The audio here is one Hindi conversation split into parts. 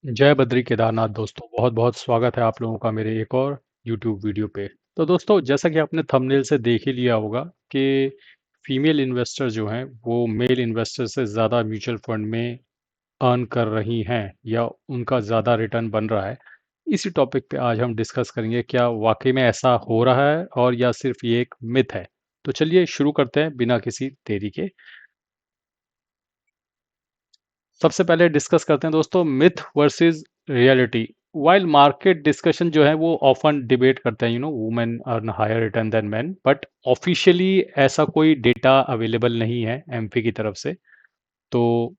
जय बद्री केदारनाथ दोस्तों, बहुत बहुत स्वागत है आप लोगों का मेरे एक और YouTube वीडियो पे। तो दोस्तों, जैसा कि आपने थंबनेल से देख ही लिया होगा कि फीमेल इन्वेस्टर जो हैं वो मेल इन्वेस्टर से ज़्यादा म्यूचुअल फंड में अर्न कर रही हैं या उनका ज़्यादा रिटर्न बन रहा है। इसी टॉपिक पे आज हम डिस्कस करेंगे, क्या वाकई में ऐसा हो रहा है और या सिर्फ ये एक मिथ है। तो चलिए शुरू करते हैं बिना किसी देरी के। सबसे पहले डिस्कस करते हैं दोस्तों, myth versus reality. While market discussion जो है वो ऑफन डिबेट करते हैं, women earn higher return than men, but officially ऐसा कोई डेटा अवेलेबल नहीं है एमफी की तरफ से। तो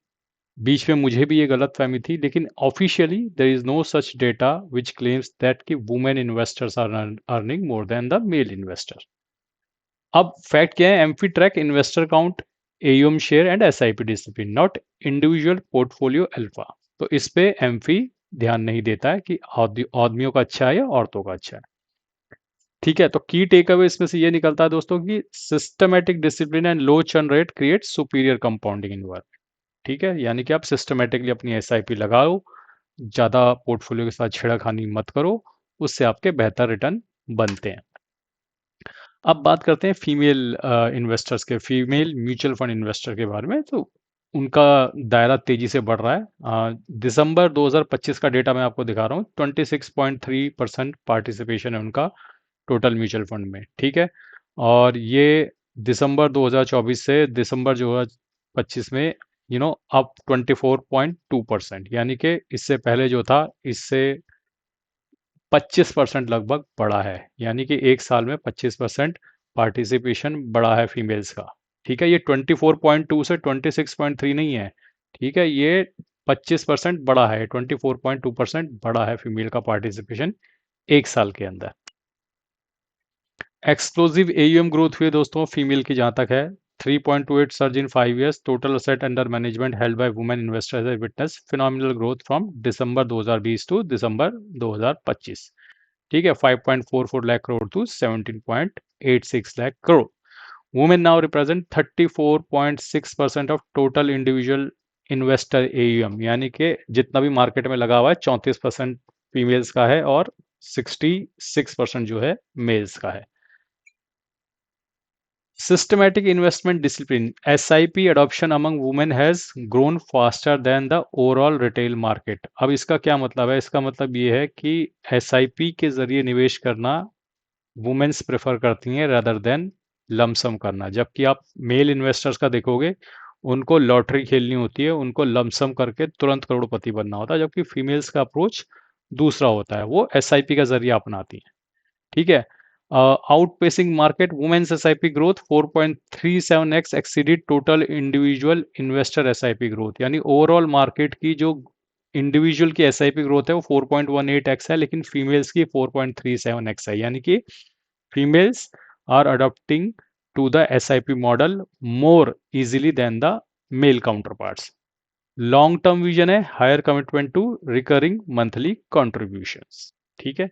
बीच में मुझे भी ये गलत फहमी थी, लेकिन officially there is no such data which claims that कि women investors are earning more than the male investor. अब फैक्ट क्या है, AMFI track investor count, AUM share and SIP discipline, not individual portfolio alpha. तो इस पे एम्फी ध्यान नहीं देता है कि आदमियों का अच्छा है या औरतों का अच्छा है। ठीक है, तो की टेक अवे इसमें से ये निकलता है दोस्तों कि systematic discipline and low churn rate create superior compounding environment. ठीक है, यानी कि आप सिस्टमेटिकली अपनी एसआईपी लगाओ, ज्यादा पोर्टफोलियो के साथ छेड़खानी मत करो, उससे आपके बेहतर रिटर्न बनते हैं। अब बात करते हैं फीमेल इन्वेस्टर्स के, फीमेल म्यूचुअल फंड इन्वेस्टर के बारे में। तो उनका दायरा तेजी से बढ़ रहा है। दिसंबर 2025 का डेटा मैं आपको दिखा रहा हूँ। 26.3% पार्टिसिपेशन है उनका टोटल म्यूचुअल फंड में। ठीक है, और ये दिसंबर 2024 से दिसंबर 2025 में अप 24.2%, यानी कि इससे पहले जो था इससे 25% लगभग बढ़ा है। यानी कि एक साल में 25% पार्टिसिपेशन बढ़ा है फीमेल्स का। ठीक है, ये 24.2 से 26.3 नहीं है। ठीक है, ये 25% बढ़ा है, 24.2% बढ़ा है फीमेल का पार्टिसिपेशन एक साल के अंदर। एक्सप्लोसिव एयूएम ग्रोथ हुई दोस्तों फीमेल की, जहां तक है 3.28 surge in 5 years। Total asset under management held by women investors has witness phenomenal growth from December 2020 to December 2025। ठीक है, 5.44 lakh crore to 17.86 lakh crore. Women now represent 34.6% of total individual investor AUM, यानी कि जितना भी मार्केट में लगा हुआ है 34% फीमेल्स का है और 66% जो है मेल्स का है। Systematic investment discipline, SIP adoption among women has grown faster than the overall retail market। अब इसका क्या मतलब है? इसका मतलब ये है कि SIP के जरिए निवेश करना वुमेन्स प्रेफर करती हैं rather than लमसम करना। जबकि आप मेल इन्वेस्टर्स का देखोगे, उनको लॉटरी खेलनी होती है, उनको लमसम करके तुरंत करोड़पति बनना होता है, जबकि फीमेल्स का अप्रोच दूसरा होता है, वो SIP का जरिए अपनाती हैं। ठीक है, outpacing market, women's SIP growth 4.37x exceeded total individual investor SIP growth. यानी ओवरऑल मार्केट की जो इंडिविजुअल की एसआईपी ग्रोथ है वो 4.18x है, लेकिन फीमेल्स की 4.37x है। यानी कि females are adopting to the SIP model more easily than the male counterparts. Long term vision है, higher commitment to recurring monthly contributions. ठीक है,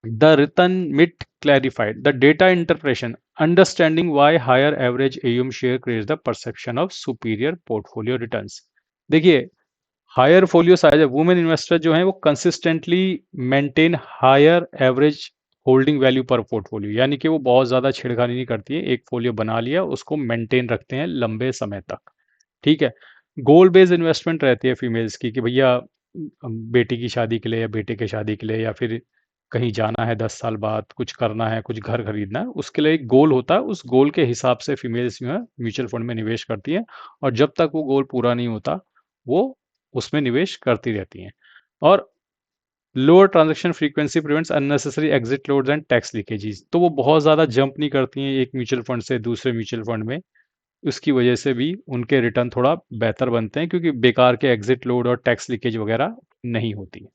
the written myth clarified. The data interpretation, understanding why higher average AUM share creates the perception of superior portfolio returns। देखिए, हायर फोलियो साइज है, वुमेन इन्वेस्टर जो है वो consistently maintain higher average holding value पर पोर्टफोलियो, यानी कि वो बहुत ज़्यादा छेड़खानी नहीं करती है। एक फोलियो बना लिया, उसको मेंटेन रखते हैं लंबे समय तक। ठीक है, गोल बेस्ड इन्वेस्टमेंट रहती है फीमेल्स की कि भैया बेटी की शादी के लिए या बेटे के शादी के लिए या फिर कहीं जाना है 10 साल बाद, कुछ करना है, कुछ घर खरीदना है, उसके लिए एक गोल होता है। उस गोल के हिसाब से फीमेल्स जो है म्यूचुअल फंड में निवेश करती है, और जब तक वो गोल पूरा नहीं होता वो उसमें निवेश करती रहती हैं। और lower transaction frequency prevents unnecessary exit loads and tax leakages. तो वो बहुत ज़्यादा जंप नहीं करती हैं एक म्यूचुअल फंड से दूसरे म्यूचुअल फंड में। उसकी वजह से भी उनके रिटर्न थोड़ा बेहतर बनते हैं, क्योंकि बेकार के एग्जिट लोड और टैक्स लीकेज वगैरह नहीं होती।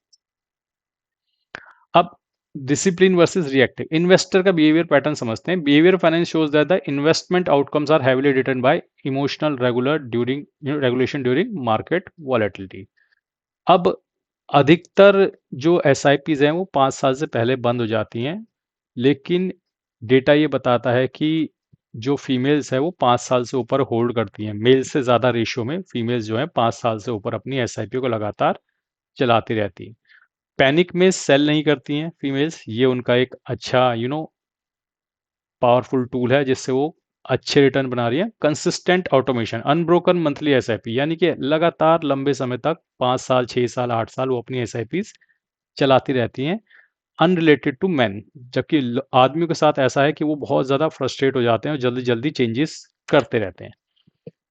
अब डिसिप्लिन वर्सेस रिएक्टिव इन्वेस्टर का बिहेवियर पैटर्न समझते हैं। Behaviour finance shows that the investment outcomes are heavily return by emotional regulation during market volatility. अब अधिकतर जो एस हैं वो 5 साल से पहले बंद हो जाती हैं, लेकिन डेटा ये बताता है कि जो फीमेल्स है वो 5 साल से ऊपर होल्ड करती हैं। मेल से ज़्यादा रेशियो में फीमेल्स जो है 5 साल से ऊपर अपनी एसआईपी को लगातार चलाती रहती हैं। पैनिक में सेल नहीं करती हैं फीमेल्स, ये उनका एक अच्छा पावरफुल टूल है जिससे वो अच्छे रिटर्न बना रही है। Consistent automation, unbroken monthly SIP, यानी कि लगातार लंबे समय तक 5 साल 6 साल 8 साल वो अपनी एसआईपी चलाती रहती हैं, अनरिलेटेड टू मैन। जबकि आदमियों के साथ ऐसा है कि वो बहुत ज़्यादा फ्रस्ट्रेट हो जाते हैं और जल्दी जल्दी चेंजेस करते रहते हैं।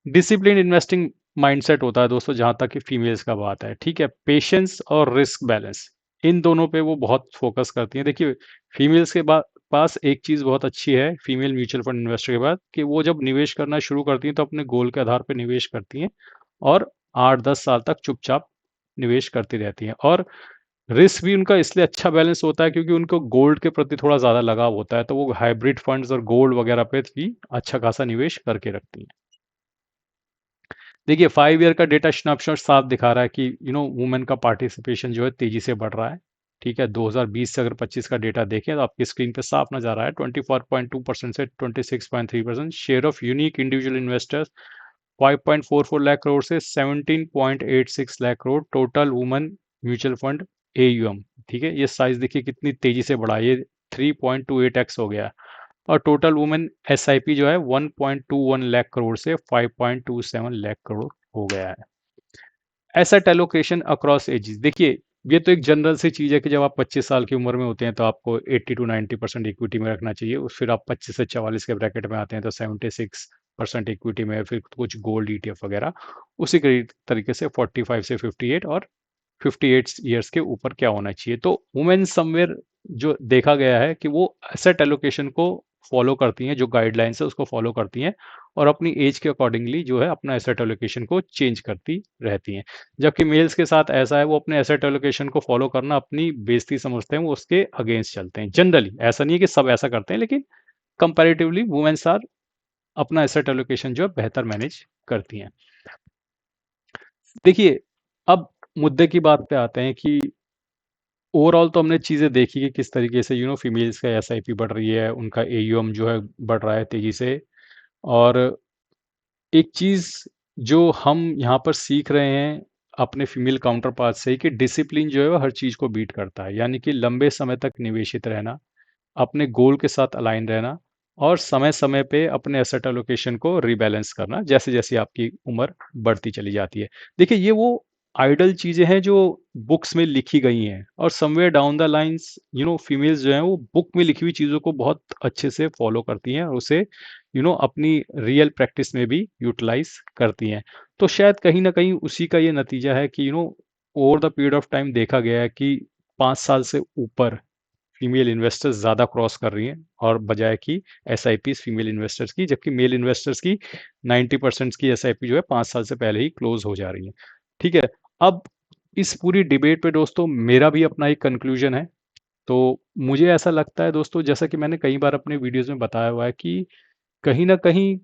डिसिप्लिन इन्वेस्टिंग माइंडसेट होता है दोस्तों जहां तक कि फीमेल्स का बात है, ठीक है। पेशेंस और रिस्क बैलेंस, इन दोनों पे वो बहुत फोकस करती हैं। देखिए, फीमेल्स के पास एक चीज़ बहुत अच्छी है फीमेल म्यूचुअल फंड इन्वेस्टर के बाद, कि वो जब निवेश करना शुरू करती हैं तो अपने गोल के आधार पर निवेश करती हैं और 8-10 साल तक चुपचाप निवेश करती रहती हैं। और रिस्क भी उनका इसलिए अच्छा बैलेंस होता है क्योंकि उनको गोल्ड के प्रति थोड़ा ज़्यादा लगाव होता है, तो वो हाइब्रिड फंड्स और गोल्ड वगैरह पे भी अच्छा खासा निवेश करके रखती हैं। देखिए, 5 ईयर का डेटा स्नैपशॉट साफ दिखा रहा है कि वुमेन का पार्टिसिपेशन जो है तेजी से बढ़ रहा है। ठीक है, 2020 से अगर 25 का डेटा देखें तो आपकी स्क्रीन पे साफ नजर आ रहा है, 24.2% से 26.3%। Share of unique individual investors 5.44 lakh crore से 17.86 lakh crore. Total women mutual fund AUM, ठीक है, ये साइज देखिए कितनी तेजी से बढ़ा है, ये 3.28x हो गया। और टोटल वुमेन एसआईपी जो है 1.21 लाख करोड़ से 5.27 लाख करोड़ हो गया है। एसेट एलोकेशन अक्रॉस एजेस, देखिए ये तो एक जनरल सी चीज़ है कि जब आप 25 साल की उम्र में होते हैं तो आपको 80 टू 90% इक्विटी में रखना चाहिए। फिर आप 25 से 44 के ब्रैकेट में आते हैं तो 76% इक्विटी में, फिर कुछ गोल्ड ईटीएफ वगैरह। उसी तरीके से 45 से 58 और 58 ईयर्स के ऊपर क्या होना चाहिए। तो वुमेन समवेयर जो देखा गया है कि वो एसेट एलोकेशन को फॉलो करती हैं, जो गाइडलाइंस है उसको फॉलो करती हैं और अपनी एज के अकॉर्डिंगली जो है अपना एसेट एलोकेशन को चेंज करती रहती हैं। जबकि मेल्स के साथ ऐसा है, वो अपने एसेट एलोकेशन को फॉलो करना अपनी बेइज्जती समझते हैं, वो उसके अगेंस्ट चलते हैं। जनरली ऐसा नहीं है कि सब ऐसा करते हैं, लेकिन कंपैरेटिवली वुमेन्स आर अपना एसेट एलोकेशन जो है बेहतर मैनेज करती हैं। देखिए, अब मुद्दे की बात पे आते हैं कि ओवरऑल तो हमने चीज़ें देखी कि किस तरीके से फीमेल्स का एसआईपी बढ़ रही है, उनका एयूएम जो है बढ़ रहा है तेजी से। और एक चीज़ जो हम यहाँ पर सीख रहे हैं अपने फीमेल काउंटर पार्ट से, कि डिसिप्लिन जो है वो हर चीज़ को बीट करता है। यानी कि लंबे समय तक निवेशित रहना, अपने गोल के साथ अलाइन रहना और समय समय पे अपने एसेट एलोकेशन को रीबैलेंस करना जैसे जैसे आपकी उम्र बढ़ती चली जाती है। देखिए, ये वो आइडल चीजें हैं जो बुक्स में लिखी गई हैं, और somewhere down the lines females जो हैं वो बुक में लिखी हुई चीज़ों को बहुत अच्छे से फॉलो करती हैं और उसे अपनी रियल प्रैक्टिस में भी यूटिलाइज करती हैं। तो शायद कहीं ना कहीं उसी का ये नतीजा है कि over the period of time देखा गया है कि 5 साल से ऊपर फीमेल इन्वेस्टर्स ज़्यादा क्रॉस कर रही हैं और बजाय कि एसआईपी फीमेल इन्वेस्टर्स की, जबकि मेल इन्वेस्टर्स की 90% की एसआईपी जो है 5 साल से पहले ही क्लोज हो जा रही है। ठीक है, अब इस पूरी डिबेट पे दोस्तों मेरा भी अपना एक कंक्लूजन है। तो मुझे ऐसा लगता है दोस्तों, जैसा कि मैंने कई बार अपने वीडियोस में बताया हुआ है, कि कहीं ना कहीं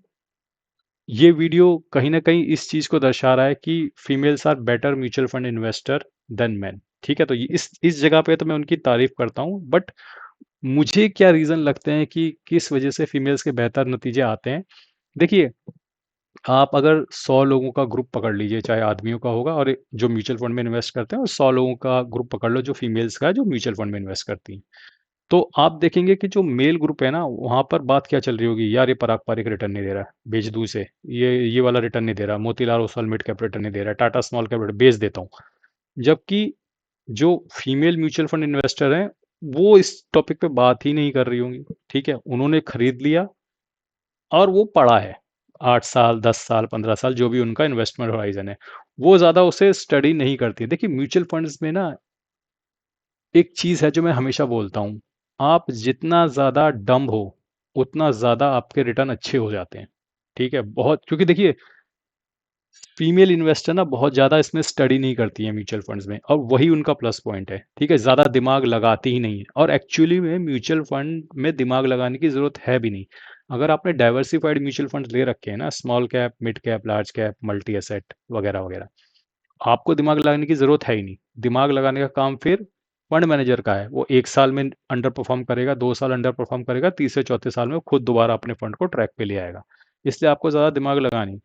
ये वीडियो कहीं ना कहीं इस चीज़ को दर्शा रहा है कि females are better mutual fund investor than man. ठीक है, तो इस जगह पे तो मैं उनकी तारीफ करता हूँ, बट मुझे क्या रीज़न लगते हैं कि किस वजह से फीमेल्स के बेहतर नतीजे आते हैं। देखिए, आप अगर 100 लोगों का ग्रुप पकड़ लीजिए, चाहे आदमियों का होगा और जो म्यूचुअल फंड में इन्वेस्ट करते हैं, और 100 लोगों का ग्रुप पकड़ लो जो फीमेल्स का है जो म्यूचुअल फंड में इन्वेस्ट करती हैं, तो आप देखेंगे कि जो मेल ग्रुप है ना, वहाँ पर बात क्या चल रही होगी, यार ये पारंपरिक रिटर्न नहीं दे रहा है, बेच दूँ इसे, ये वाला रिटर्न नहीं दे रहा, Motilal Oswal mid cap return नहीं दे रहा है, टाटा स्मॉल कैप बेच देता हूँ। जबकि जो फीमेल म्यूचुअल फंड इन्वेस्टर हैं, वो इस टॉपिक पे बात ही नहीं कर रही होंगी। ठीक है, उन्होंने खरीद लिया और वो पड़ा है 8 साल 10 साल 15 साल, जो भी उनका इन्वेस्टमेंट होराइजन है, वो ज़्यादा उसे स्टडी नहीं करती। देखिए, म्यूचुअल फंड्स में ना एक चीज़ है जो मैं हमेशा बोलता हूँ, आप जितना ज़्यादा डम्ब हो उतना ज़्यादा आपके रिटर्न अच्छे हो जाते हैं। ठीक है, बहुत, क्योंकि देखिए फीमेल इन्वेस्टर ना बहुत ज़्यादा इसमें स्टडी नहीं करती है म्यूचुअल फंड्स में, और वही उनका प्लस पॉइंट है। ठीक है, ज़्यादा दिमाग लगाती ही नहीं है, और एक्चुअली में म्यूचुअल फंड में दिमाग लगाने की ज़रूरत है भी नहीं। अगर आपने डाइवर्सिफाइड म्यूचुअल फंड ले रखे हैं ना, small cap mid cap large cap multi asset वगैरह वगैरह, आपको दिमाग लगाने की ज़रूरत है ही नहीं। दिमाग लगाने का काम फिर फंड मैनेजर का है, वो 1 साल में अंडर परफॉर्म करेगा, 2 साल अंडर परफॉर्म करेगा, तीसरे चौथे साल में वो खुद दोबारा अपने फंड को ट्रैक पे ले आएगा। इसलिए आपको ज़्यादा दिमाग लगानी।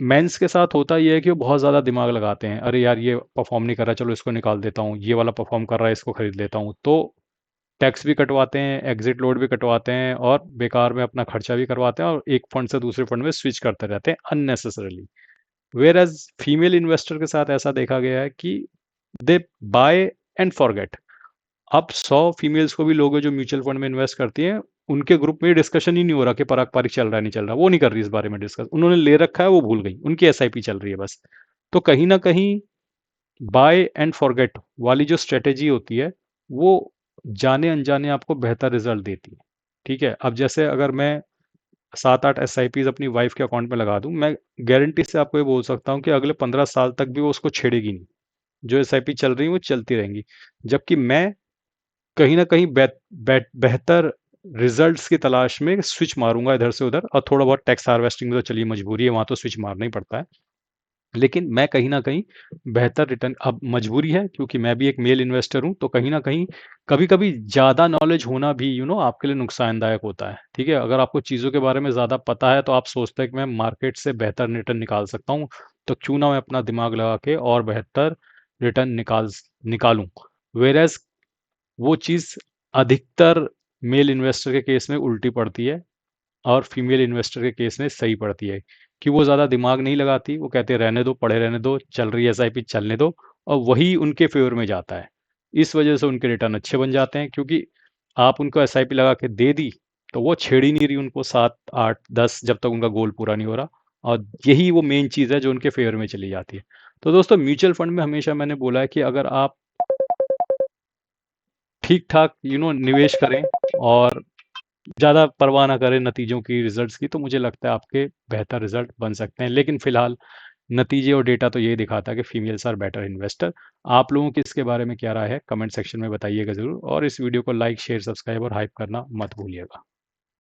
मेंस के साथ होता ये है कि वो बहुत ज़्यादा दिमाग लगाते हैं, अरे यार ये परफॉर्म नहीं कर रहा, चलो इसको निकाल देता हूँ, ये वाला परफॉर्म कर रहा है, इसको खरीद लेता हूँ। तो टैक्स भी कटवाते हैं, एग्जिट लोड भी कटवाते हैं और बेकार में अपना खर्चा भी करवाते हैं और एक फंड से दूसरे फंड में स्विच करते रहते हैं unnecessarily. Whereas female investor के साथ ऐसा देखा गया है कि दे बाय एंड फॉरगेट। अब 100 फीमेल्स को भी लोग हैं जो म्यूचुअल फंड में इन्वेस्ट करती हैं, उनके ग्रुप में डिस्कशन ही नहीं हो रहा कि पराग पारिक चल रहा है नहीं चल रहा, वो नहीं कर रही इस बारे में डिस्कस, उन्होंने ले रखा है वो भूल गई, उनकी एसआईपी चल रही है बस। तो कहीं ना कहीं बाय एंड फॉरगेट वाली जो स्ट्रेटेजी होती है वो जाने अनजाने आपको बेहतर रिजल्ट देती है। ठीक है, अब जैसे अगर मैं 7-8 एसआईपीज अपनी वाइफ के अकाउंट में लगा दूं, मैं गारंटी से आपको ये बोल सकता हूँ कि अगले 15 साल तक भी वो उसको छेड़ेगी नहीं। जो एसआईपी चल रही है वो चलती रहेंगी। जबकि मैं कहीं न कहीं बेहतर रिजल्ट्स की तलाश में स्विच मारूँगा इधर से उधर, और थोड़ा बहुत टैक्स हार्वेस्टिंग में तो चलिए मजबूरी है, वहाँ तो स्विच मारना ही पड़ता है। लेकिन मैं कहीं न कहीं बेहतर रिटर्न, अब मजबूरी है क्योंकि मैं भी एक मेल इन्वेस्टर हूँ, तो कहीं न कहीं कभी-कभी ज़्यादा नॉलेज होना भी आपके लिए नुकसानदायक होता है। ठीक है? अगर आपको चीज़ों के बारे में ज़्यादा पता है तो आप सोचते हैं कि मैं मार्केट से बेहतर रिटर्न निकाल सकता हूँ, तो क्यों ना मैं अपना दिमाग लगा के और बेहतर रिटर्न निकालूँ। व्हेयरएज़ वो चीज़ अधिकतर मेल इन्वेस्टर के केस में उल्टी पड़ती है और फीमेल इन्वेस्टर के केस में सही पड़ती है कि वो ज़्यादा दिमाग नहीं लगाती, वो कहते हैं रहने दो, पड़े रहने दो, चल रही है एसआईपी चलने दो, और वही उनके फेवर में जाता है। इस वजह से उनके रिटर्न अच्छे बन जाते हैं क्योंकि आप उनको एसआईपी लगा के दे दी तो वो छेड़ ही नहीं रही उनको 7, 8, 10 जब तक उनका गोल पूरा नहीं हो रहा, और यही वो मेन चीज़ है जो उनके फेवर में चली जाती है। तो दोस्तों म्यूचुअल फंड में हमेशा मैंने बोला है कि अगर आप ठीक ठाक निवेश करें और ज़्यादा परवाह ना करें नतीजों की, रिजल्ट्स की, तो मुझे लगता है आपके बेहतर रिजल्ट बन सकते हैं। लेकिन फिलहाल नतीजे और डेटा तो यही दिखाता है कि फीमेल्स आर बेटर इन्वेस्टर। आप लोगों की इसके बारे में क्या राय है, कमेंट सेक्शन में बताइएगा ज़रूर, और इस वीडियो को लाइक शेयर सब्सक्राइब और हाइप करना मत भूलिएगा।